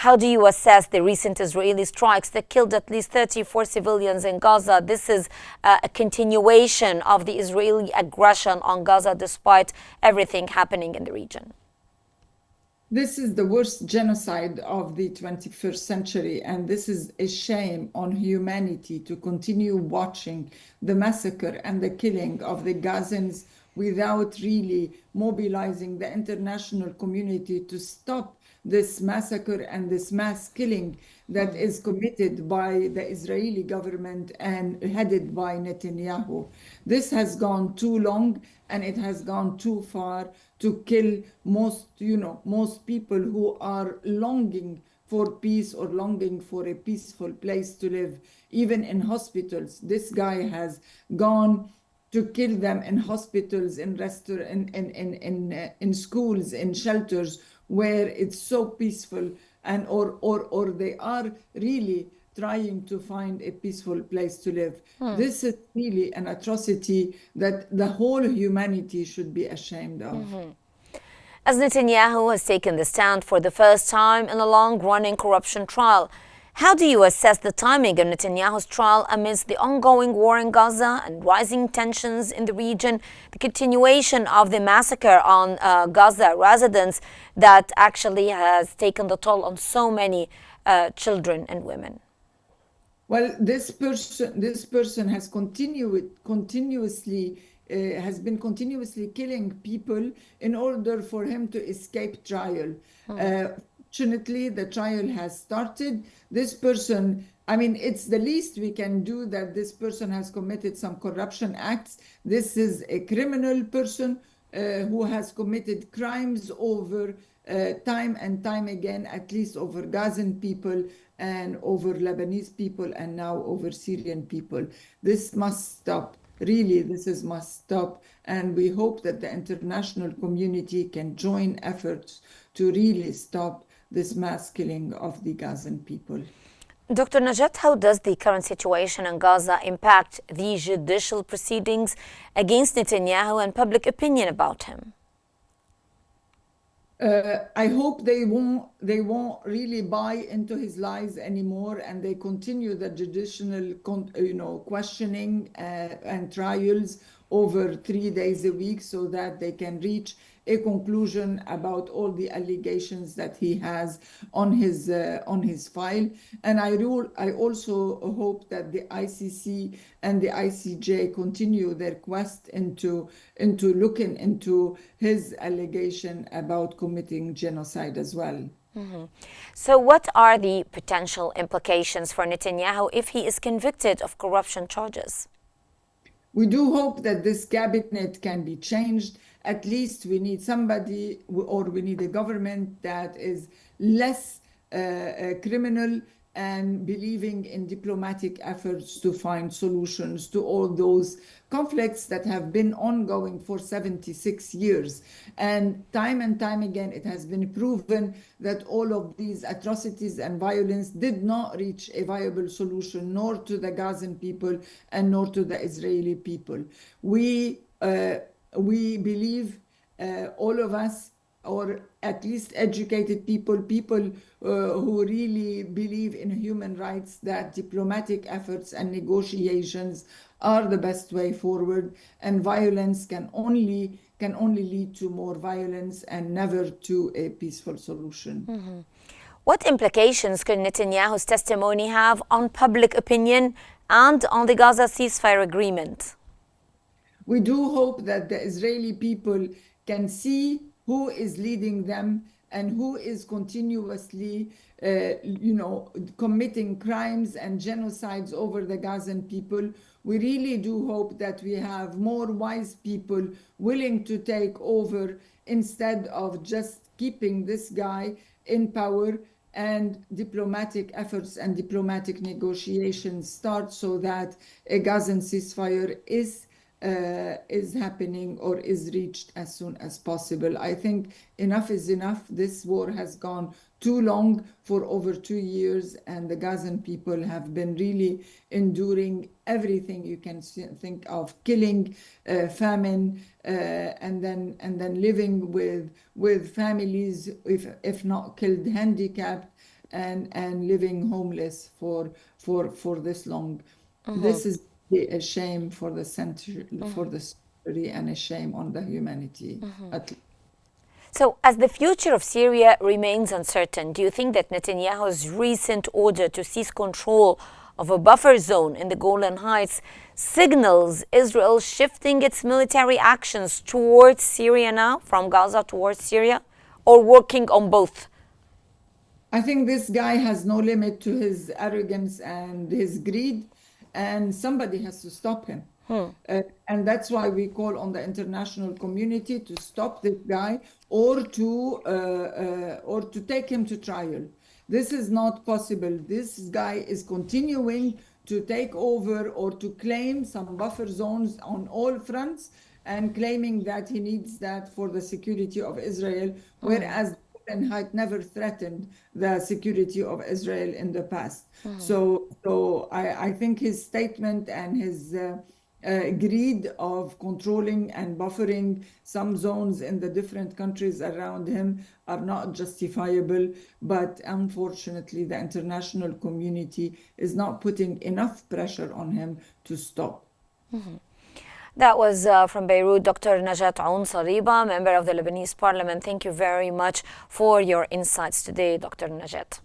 How do you assess the recent Israeli strikes that killed at least 34 civilians in Gaza? This is a continuation of the Israeli aggression on Gaza despite everything happening in the region. This is the worst genocide of the 21st century, and this is a shame on humanity to continue watching the massacre and the killing of the Gazans without really mobilizing the international community to stop this massacre and this mass killing that is committed by the Israeli government and headed by Netanyahu. This has gone too long and it has gone too far to kill most people who are longing for peace or longing for a peaceful place to live, even in hospitals. This guy has gone to kill them in hospitals, in schools, in shelters where it's so peaceful, and or they are really trying to find a peaceful place to live. This is really an atrocity that the whole humanity should be ashamed of. As Netanyahu has taken the stand for the first time in a long-running corruption trial, how do you assess the timing of Netanyahu's trial amidst the ongoing war in Gaza and rising tensions in the region, the continuation of the massacre on Gaza residents that actually has taken the toll on so many children and women? Well, this person has been continuously killing people in order for him to escape trial. Fortunately, the trial has started. This person, I mean, it's the least we can do that this person has committed some corruption acts. This is a criminal person who has committed crimes over time and time again, at least over Gazan people and over Lebanese people and now over Syrian people. This must stop. Really, must stop. And we hope that the international community can join efforts to really stop this mass killing of the Gazan people. Dr. Najat, how does the current situation in Gaza impact the judicial proceedings against Netanyahu and public opinion about him? I hope they won't really buy into his lies anymore, and they continue the judicial questioning and trials over 3 days a week so that they can reach a conclusion about all the allegations that he has on his file. And I also hope that the ICC and the ICJ continue their quest into looking into his allegation about committing genocide as well. So what are the potential implications for Netanyahu if he is convicted of corruption charges? We do hope that this cabinet can be changed. At least we need somebody, or we need a government that is less criminal and believing in diplomatic efforts to find solutions to all those conflicts that have been ongoing for 76 years. And time again, it has been proven that all of these atrocities and violence did not reach a viable solution, nor to the Gazan people and nor to the Israeli people. We believe, all of us, or at least educated people who really believe in human rights, that diplomatic efforts and negotiations are the best way forward, and violence can only lead to more violence and never to a peaceful solution. What implications could Netanyahu's testimony have on public opinion and on the Gaza ceasefire agreement? We do hope that the Israeli people can see who is leading them and who is continuously, committing crimes and genocides over the Gazan people. We really do hope that we have more wise people willing to take over instead of just keeping this guy in power, and diplomatic efforts and diplomatic negotiations start so that a Gazan ceasefire is happening or is reached as soon as possible. I think enough is enough. This war has gone too long, for over 2 years, and the Gazan people have been really enduring everything you can think of: killing, famine, and then living with families, if not killed, handicapped. and living homeless for this long. This is a shame for the century and a shame on the humanity. So, as the future of Syria remains uncertain, do you think that Netanyahu's recent order to seize control of a buffer zone in the Golan Heights signals Israel shifting its military actions towards Syria now, from Gaza towards Syria, or working on both? I think this guy has no limit to his arrogance and his greed, and somebody has to stop him. And that's why we call on the international community to stop this guy or to take him to trial. This is not possible. This guy is continuing to take over or to claim some buffer zones on all fronts and claiming that he needs that for the security of Israel, whereas and had never threatened the security of Israel in the past. So I think his statement and his greed of controlling and buffering some zones in the different countries around him are not justifiable. But unfortunately, the international community is not putting enough pressure on him to stop. That was from Beirut, Dr. Najat Aoun Sariba, member of the Lebanese parliament. Thank you very much for your insights today, Dr. Najat.